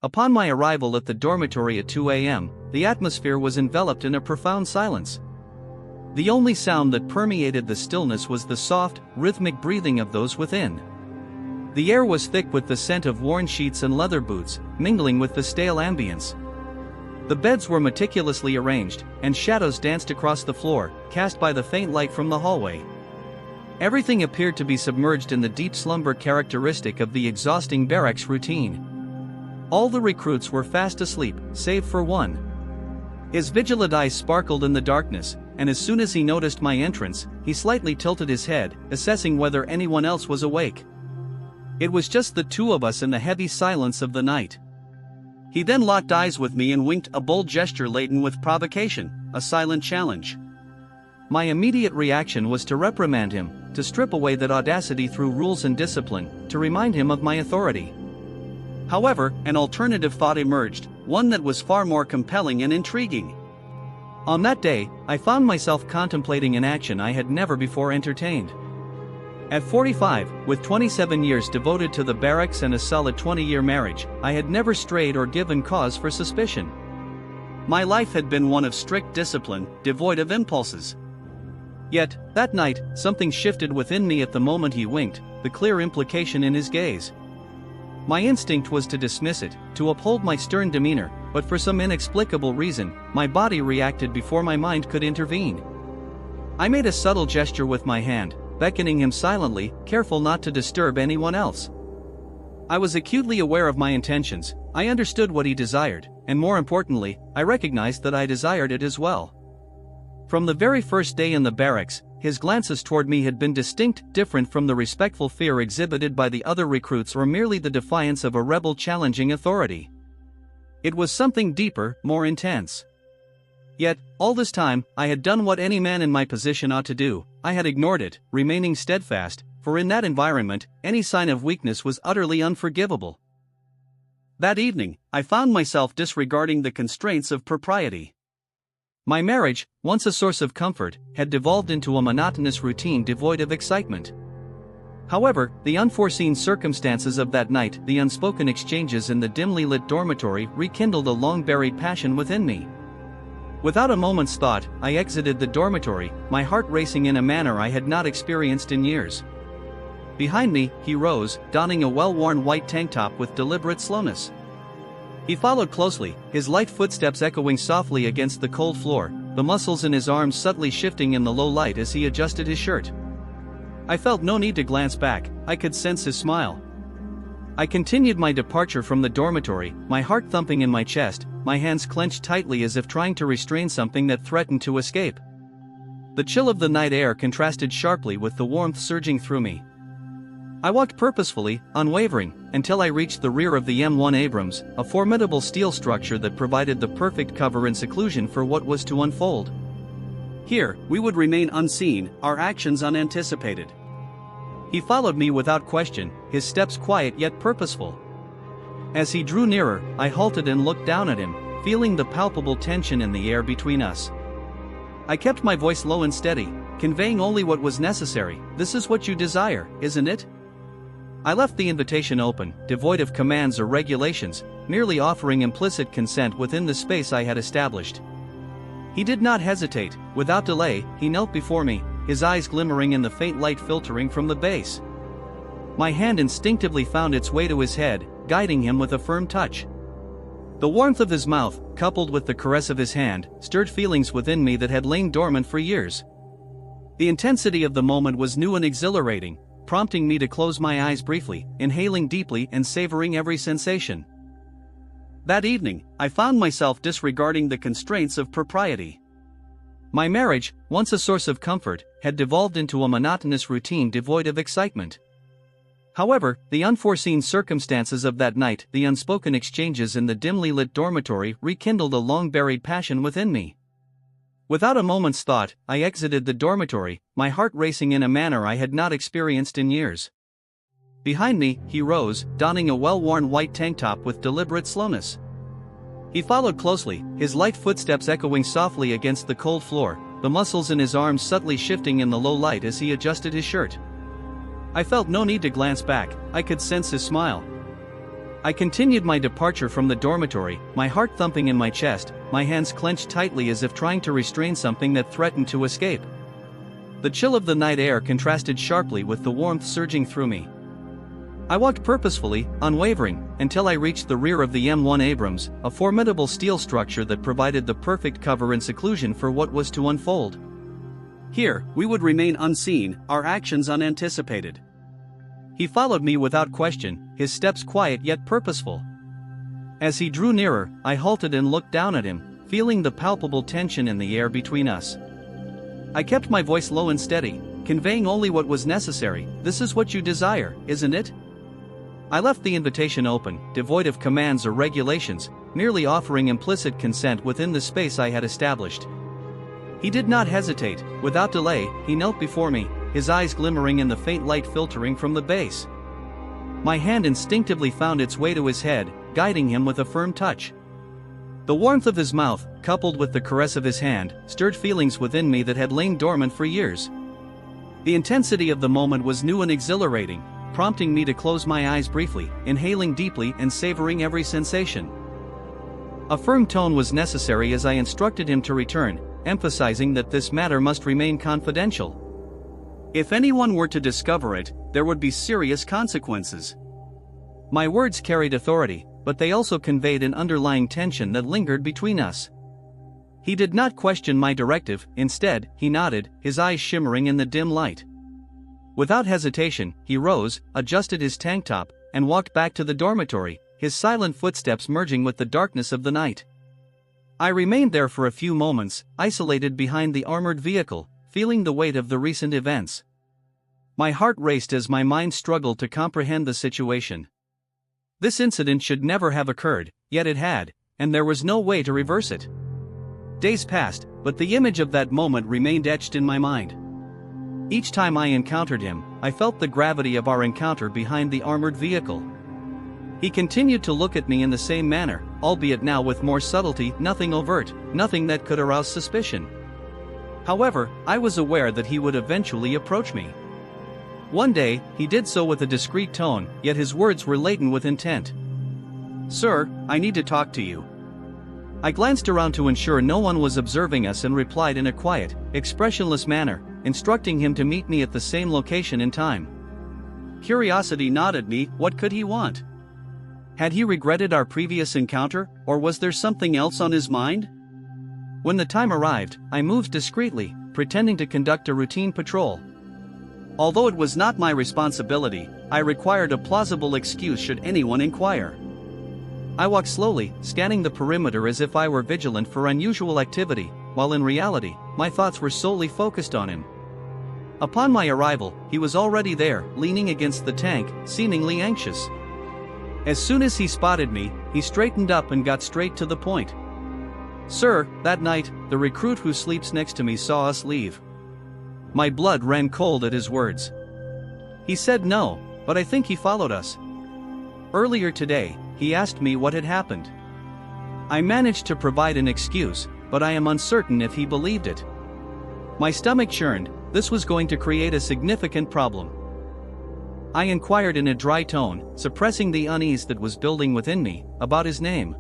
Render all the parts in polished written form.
Upon my arrival at the dormitory at 2 a.m., the atmosphere was enveloped in a profound silence. The only sound that permeated the stillness was the soft, rhythmic breathing of those within. The air was thick with the scent of worn sheets and leather boots, mingling with the stale ambience. The beds were meticulously arranged, and shadows danced across the floor, cast by the faint light from the hallway. Everything appeared to be submerged in the deep slumber characteristic of the exhausting barracks routine. All the recruits were fast asleep, save for one. His vigilant eyes sparkled in the darkness, and as soon as he noticed my entrance, he slightly tilted his head, assessing whether anyone else was awake. It was just the two of us in the heavy silence of the night. He then locked eyes with me and winked, a bold gesture laden with provocation, a silent challenge. My immediate reaction was to reprimand him, to strip away that audacity through rules and discipline, to remind him of my authority. However, an alternative thought emerged, one that was far more compelling and intriguing. On that day, I found myself contemplating an action I had never before entertained. At 45, with 27 years devoted to the barracks and a solid 20-year marriage, I had never strayed or given cause for suspicion. My life had been one of strict discipline, devoid of impulses. Yet, that night, something shifted within me at the moment he winked, the clear implication in his gaze. My instinct was to dismiss it, to uphold my stern demeanor, but for some inexplicable reason, my body reacted before my mind could intervene. I made a subtle gesture with my hand, beckoning him silently, careful not to disturb anyone else. I was acutely aware of my intentions, I understood what he desired, and more importantly, I recognized that I desired it as well. From the very first day in the barracks, his glances toward me had been distinct, different from the respectful fear exhibited by the other recruits or merely the defiance of a rebel challenging authority. It was something deeper, more intense. Yet, all this time, I had done what any man in my position ought to do. I had ignored it, remaining steadfast, for in that environment, any sign of weakness was utterly unforgivable. That evening, I found myself disregarding the constraints of propriety. My marriage, once a source of comfort, had devolved into a monotonous routine devoid of excitement. However, the unforeseen circumstances of that night, the unspoken exchanges in the dimly lit dormitory, rekindled a long-buried passion within me. Without a moment's thought, I exited the dormitory, my heart racing in a manner I had not experienced in years. Behind me, he rose, donning a well-worn white tank top with deliberate slowness. He followed closely, his light footsteps echoing softly against the cold floor, the muscles in his arms subtly shifting in the low light as he adjusted his shirt. I felt no need to glance back, I could sense his smile. I continued my departure from the dormitory, my heart thumping in my chest, my hands clenched tightly as if trying to restrain something that threatened to escape. The chill of the night air contrasted sharply with the warmth surging through me. I walked purposefully, unwavering, until I reached the rear of the M1 Abrams, a formidable steel structure that provided the perfect cover and seclusion for what was to unfold. Here, we would remain unseen, our actions unanticipated. He followed me without question, his steps quiet yet purposeful. As he drew nearer, I halted and looked down at him, feeling the palpable tension in the air between us. I kept my voice low and steady, conveying only what was necessary. "This is what you desire, isn't it?" I left the invitation open, devoid of commands or regulations, merely offering implicit consent within the space I had established. He did not hesitate. Without delay, he knelt before me, his eyes glimmering in the faint light filtering from the base. My hand instinctively found its way to his head, guiding him with a firm touch. The warmth of his mouth, coupled with the caress of his hand, stirred feelings within me that had lain dormant for years. The intensity of the moment was new and exhilarating, prompting me to close my eyes briefly, inhaling deeply and savoring every sensation. That evening, I found myself disregarding the constraints of propriety. My marriage, once a source of comfort, had devolved into a monotonous routine devoid of excitement. However, the unforeseen circumstances of that night, the unspoken exchanges in the dimly lit dormitory, rekindled a long-buried passion within me. Without a moment's thought, I exited the dormitory, my heart racing in a manner I had not experienced in years. Behind me, he rose, donning a well-worn white tank top with deliberate slowness. He followed closely, his light footsteps echoing softly against the cold floor, the muscles in his arms subtly shifting in the low light as he adjusted his shirt. I felt no need to glance back, I could sense his smile. I continued my departure from the dormitory, my heart thumping in my chest, my hands clenched tightly as if trying to restrain something that threatened to escape. The chill of the night air contrasted sharply with the warmth surging through me. I walked purposefully, unwavering, until I reached the rear of the M1 Abrams, a formidable steel structure that provided the perfect cover and seclusion for what was to unfold. Here, we would remain unseen, our actions unanticipated. He followed me without question, his steps quiet yet purposeful. As he drew nearer, I halted and looked down at him, feeling the palpable tension in the air between us. I kept my voice low and steady, conveying only what was necessary. "This is what you desire, isn't it?" I left the invitation open, devoid of commands or regulations, merely offering implicit consent within the space I had established. He did not hesitate. Without delay, he knelt before me, his eyes glimmering in the faint light filtering from the base. My hand instinctively found its way to his head, guiding him with a firm touch. The warmth of his mouth, coupled with the caress of his hand, stirred feelings within me that had lain dormant for years. The intensity of the moment was new and exhilarating, prompting me to close my eyes briefly, inhaling deeply and savoring every sensation. A firm tone was necessary as I instructed him to return, emphasizing that this matter must remain confidential. If anyone were to discover it, there would be serious consequences. My words carried authority, but they also conveyed an underlying tension that lingered between us. He did not question my directive, instead, he nodded, his eyes shimmering in the dim light. Without hesitation, he rose, adjusted his tank top, and walked back to the dormitory, his silent footsteps merging with the darkness of the night. I remained there for a few moments, isolated behind the armored vehicle, feeling the weight of the recent events. My heart raced as my mind struggled to comprehend the situation. This incident should never have occurred, yet it had, and there was no way to reverse it. Days passed, but the image of that moment remained etched in my mind. Each time I encountered him, I felt the gravity of our encounter behind the armored vehicle. He continued to look at me in the same manner, albeit now with more subtlety, nothing overt, nothing that could arouse suspicion. However, I was aware that he would eventually approach me. One day, he did so with a discreet tone, yet his words were laden with intent. "Sir, I need to talk to you." I glanced around to ensure no one was observing us and replied in a quiet, expressionless manner, instructing him to meet me at the same location and time. Curiosity gnawed me. What could he want? Had he regretted our previous encounter, or was there something else on his mind? When the time arrived, I moved discreetly, pretending to conduct a routine patrol. Although it was not my responsibility, I required a plausible excuse should anyone inquire. I walked slowly, scanning the perimeter as if I were vigilant for unusual activity, while in reality, my thoughts were solely focused on him. Upon my arrival, he was already there, leaning against the tank, seemingly anxious. As soon as he spotted me, he straightened up and got straight to the point. "Sir, that night, the recruit who sleeps next to me saw us leave." My blood ran cold at his words. He said no, but I think he followed us. Earlier today, he asked me what had happened. I managed to provide an excuse, but I am uncertain if he believed it. My stomach churned. This was going to create a significant problem. I inquired in a dry tone, suppressing the unease that was building within me, about his name.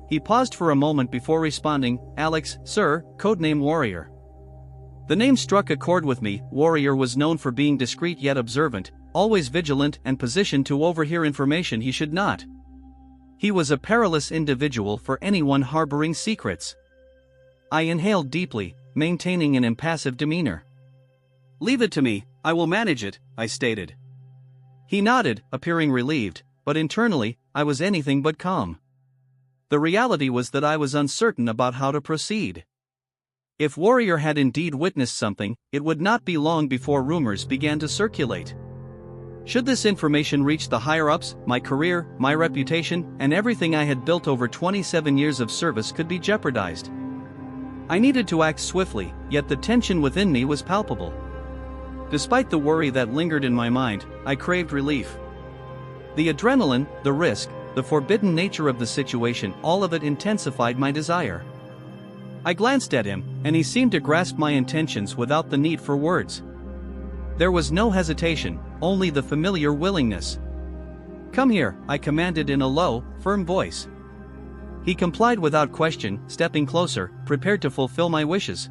He paused for a moment before responding, "Alex, sir, codename Warrior." The name struck a chord with me. Warrior was known for being discreet yet observant, always vigilant and positioned to overhear information he should not. He was a perilous individual for anyone harboring secrets. I inhaled deeply, maintaining an impassive demeanor. "Leave it to me, I will manage it," I stated. He nodded, appearing relieved, but internally, I was anything but calm. The reality was that I was uncertain about how to proceed. If Warrior had indeed witnessed something, it would not be long before rumors began to circulate. Should this information reach the higher-ups, my career, my reputation, and everything I had built over 27 years of service could be jeopardized. I needed to act swiftly, yet the tension within me was palpable. Despite the worry that lingered in my mind, I craved relief. The adrenaline, the risk, the forbidden nature of the situation, all of it intensified my desire. I glanced at him, and he seemed to grasp my intentions without the need for words. There was no hesitation, only the familiar willingness. "Come here," I commanded in a low, firm voice. He complied without question, stepping closer, prepared to fulfill my wishes.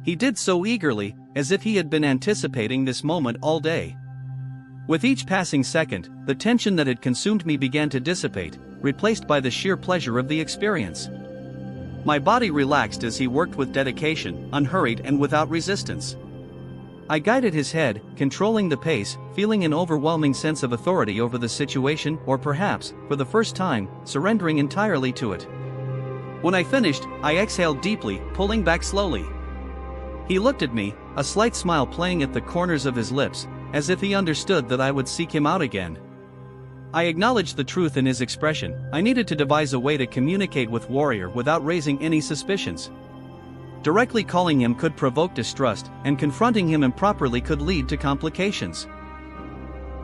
He did so eagerly, as if he had been anticipating this moment all day. With each passing second, the tension that had consumed me began to dissipate, replaced by the sheer pleasure of the experience. My body relaxed as he worked with dedication, unhurried and without resistance. I guided his head, controlling the pace, feeling an overwhelming sense of authority over the situation, or perhaps, for the first time, surrendering entirely to it. When I finished, I exhaled deeply, pulling back slowly. He looked at me, a slight smile playing at the corners of his lips, as if he understood that I would seek him out again. I acknowledged the truth in his expression. I needed to devise a way to communicate with Warrior without raising any suspicions. Directly calling him could provoke distrust, and confronting him improperly could lead to complications.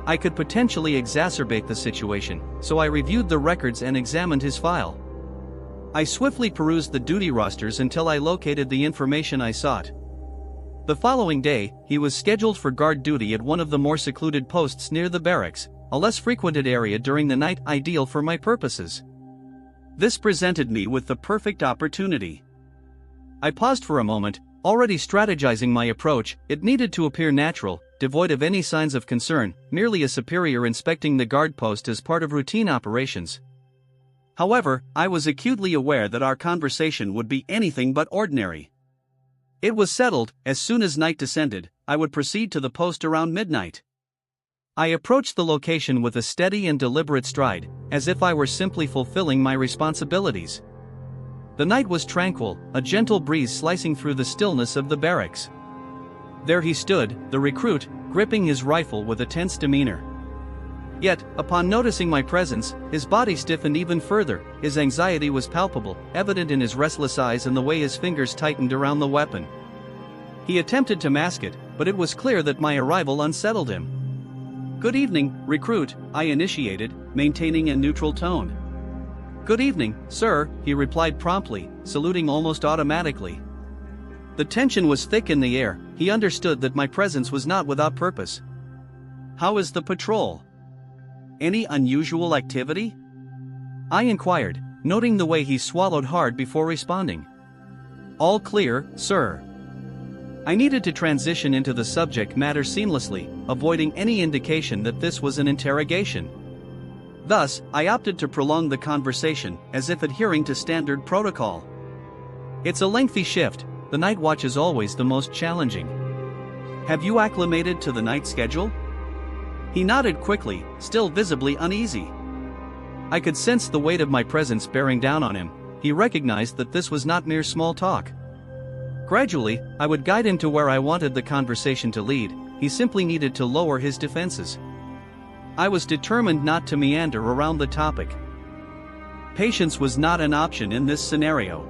I could potentially exacerbate the situation, so I reviewed the records and examined his file. I swiftly perused the duty rosters until I located the information I sought. The following day, he was scheduled for guard duty at one of the more secluded posts near the barracks, a less frequented area during the night ideal for my purposes. This presented me with the perfect opportunity. I paused for a moment, already strategizing my approach. It needed to appear natural, devoid of any signs of concern, merely a superior inspecting the guard post as part of routine operations. However, I was acutely aware that our conversation would be anything but ordinary. It was settled, as soon as night descended, I would proceed to the post around midnight. I approached the location with a steady and deliberate stride, as if I were simply fulfilling my responsibilities. The night was tranquil, a gentle breeze slicing through the stillness of the barracks. There he stood, the recruit, gripping his rifle with a tense demeanor. Yet, upon noticing my presence, his body stiffened even further. His anxiety was palpable, evident in his restless eyes and the way his fingers tightened around the weapon. He attempted to mask it, but it was clear that my arrival unsettled him. "Good evening, recruit," I initiated, maintaining a neutral tone. "Good evening, sir," he replied promptly, saluting almost automatically. The tension was thick in the air. He understood that my presence was not without purpose. "How is the patrol? Any unusual activity?" I inquired, noting the way he swallowed hard before responding. "All clear, sir." I needed to transition into the subject matter seamlessly, avoiding any indication that this was an interrogation. Thus, I opted to prolong the conversation, as if adhering to standard protocol. "It's a lengthy shift. The night watch is always the most challenging. Have you acclimated to the night schedule?" He nodded quickly, still visibly uneasy. I could sense the weight of my presence bearing down on him. He recognized that this was not mere small talk. Gradually, I would guide him to where I wanted the conversation to lead. He simply needed to lower his defenses. I was determined not to meander around the topic. Patience was not an option in this scenario.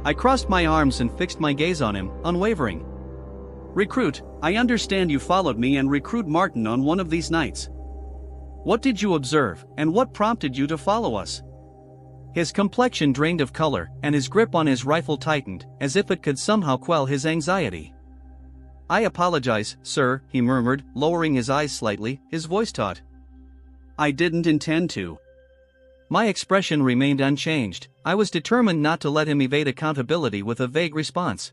I crossed my arms and fixed my gaze on him, unwavering. "Recruit, I understand you followed me and Recruit Martin on one of these nights. What did you observe, and what prompted you to follow us?" His complexion drained of color, and his grip on his rifle tightened, as if it could somehow quell his anxiety. "I apologize, sir," he murmured, lowering his eyes slightly, his voice taut. "I didn't intend to." My expression remained unchanged. I was determined not to let him evade accountability with a vague response.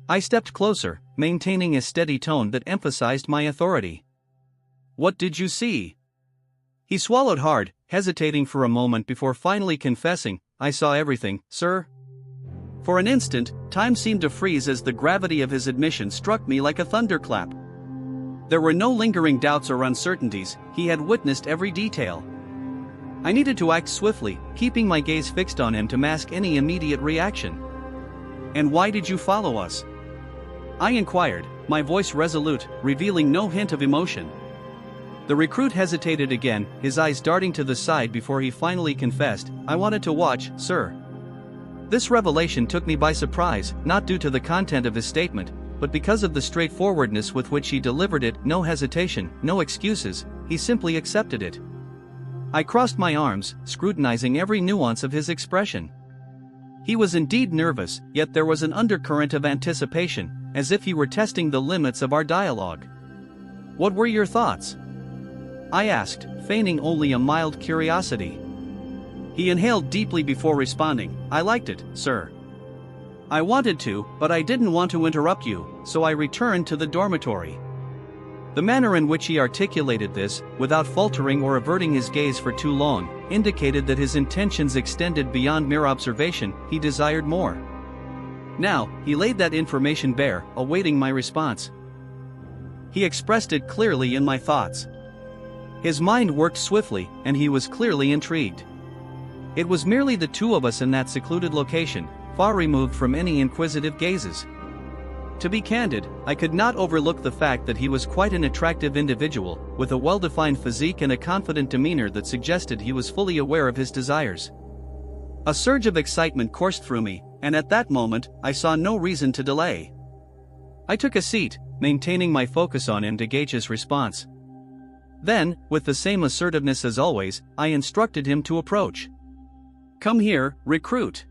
I stepped closer, maintaining a steady tone that emphasized my authority. "What did you see?" He swallowed hard, hesitating for a moment before finally confessing, "I saw everything, sir." For an instant, time seemed to freeze as the gravity of his admission struck me like a thunderclap. There were no lingering doubts or uncertainties. He had witnessed every detail. I needed to act swiftly, keeping my gaze fixed on him to mask any immediate reaction. "And why did you follow us?" I inquired, my voice resolute, revealing no hint of emotion. The recruit hesitated again, his eyes darting to the side before he finally confessed, "I wanted to watch, sir." This revelation took me by surprise, not due to the content of his statement, but because of the straightforwardness with which he delivered it. No hesitation, no excuses, he simply accepted it. I crossed my arms, scrutinizing every nuance of his expression. He was indeed nervous, yet there was an undercurrent of anticipation, as if he were testing the limits of our dialogue. "What were your thoughts?" I asked, feigning only a mild curiosity. He inhaled deeply before responding, "I liked it, sir." I wanted to, but I didn't want to interrupt you, so I returned to the dormitory. The manner in which he articulated this, without faltering or averting his gaze for too long, indicated that his intentions extended beyond mere observation. He desired more. Now, he laid that information bare, awaiting my response. He expressed it clearly in my thoughts. His mind worked swiftly, and he was clearly intrigued. It was merely the two of us in that secluded location, far removed from any inquisitive gazes. To be candid, I could not overlook the fact that he was quite an attractive individual, with a well-defined physique and a confident demeanor that suggested he was fully aware of his desires. A surge of excitement coursed through me, and at that moment, I saw no reason to delay. I took a seat, maintaining my focus on him to gauge his response. Then, with the same assertiveness as always, I instructed him to approach. "Come here, recruit.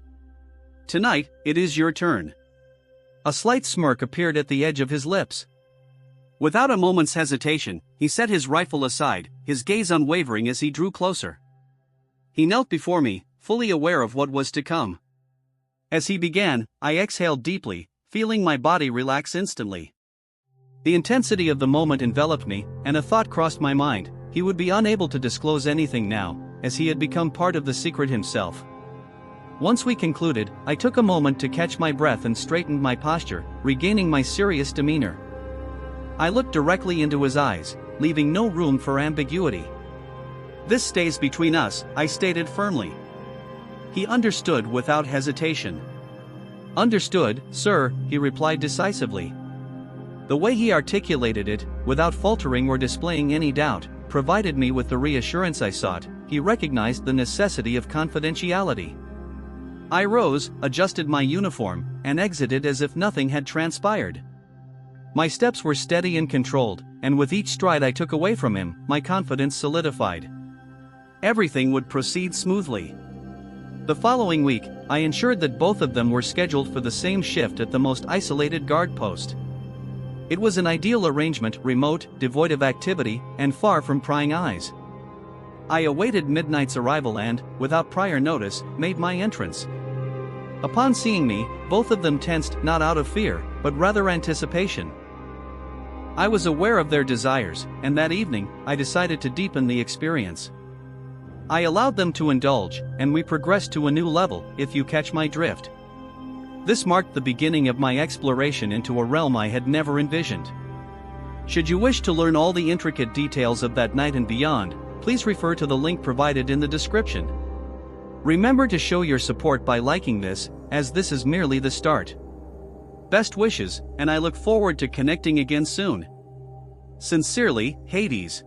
Tonight, it is your turn." A slight smirk appeared at the edge of his lips. Without a moment's hesitation, he set his rifle aside, his gaze unwavering as he drew closer. He knelt before me, fully aware of what was to come. As he began, I exhaled deeply, feeling my body relax instantly. The intensity of the moment enveloped me, and a thought crossed my mind: he would be unable to disclose anything now, as he had become part of the secret himself. Once we concluded, I took a moment to catch my breath and straightened my posture, regaining my serious demeanor. I looked directly into his eyes, leaving no room for ambiguity. "This stays between us," I stated firmly. He understood without hesitation. "Understood, sir," he replied decisively. The way he articulated it, without faltering or displaying any doubt, provided me with the reassurance I sought. He recognized the necessity of confidentiality. I rose, adjusted my uniform, and exited as if nothing had transpired. My steps were steady and controlled, and with each stride I took away from him, my confidence solidified. Everything would proceed smoothly. The following week, I ensured that both of them were scheduled for the same shift at the most isolated guard post. It was an ideal arrangement, remote, devoid of activity, and far from prying eyes. I awaited midnight's arrival and, without prior notice, made my entrance. Upon seeing me, both of them tensed, not out of fear, but rather anticipation. I was aware of their desires, and that evening, I decided to deepen the experience. I allowed them to indulge, and we progressed to a new level, if you catch my drift. This marked the beginning of my exploration into a realm I had never envisioned. Should you wish to learn all the intricate details of that night and beyond, please refer to the link provided in the description. Remember to show your support by liking this, as this is merely the start. Best wishes, and I look forward to connecting again soon. Sincerely, Hades.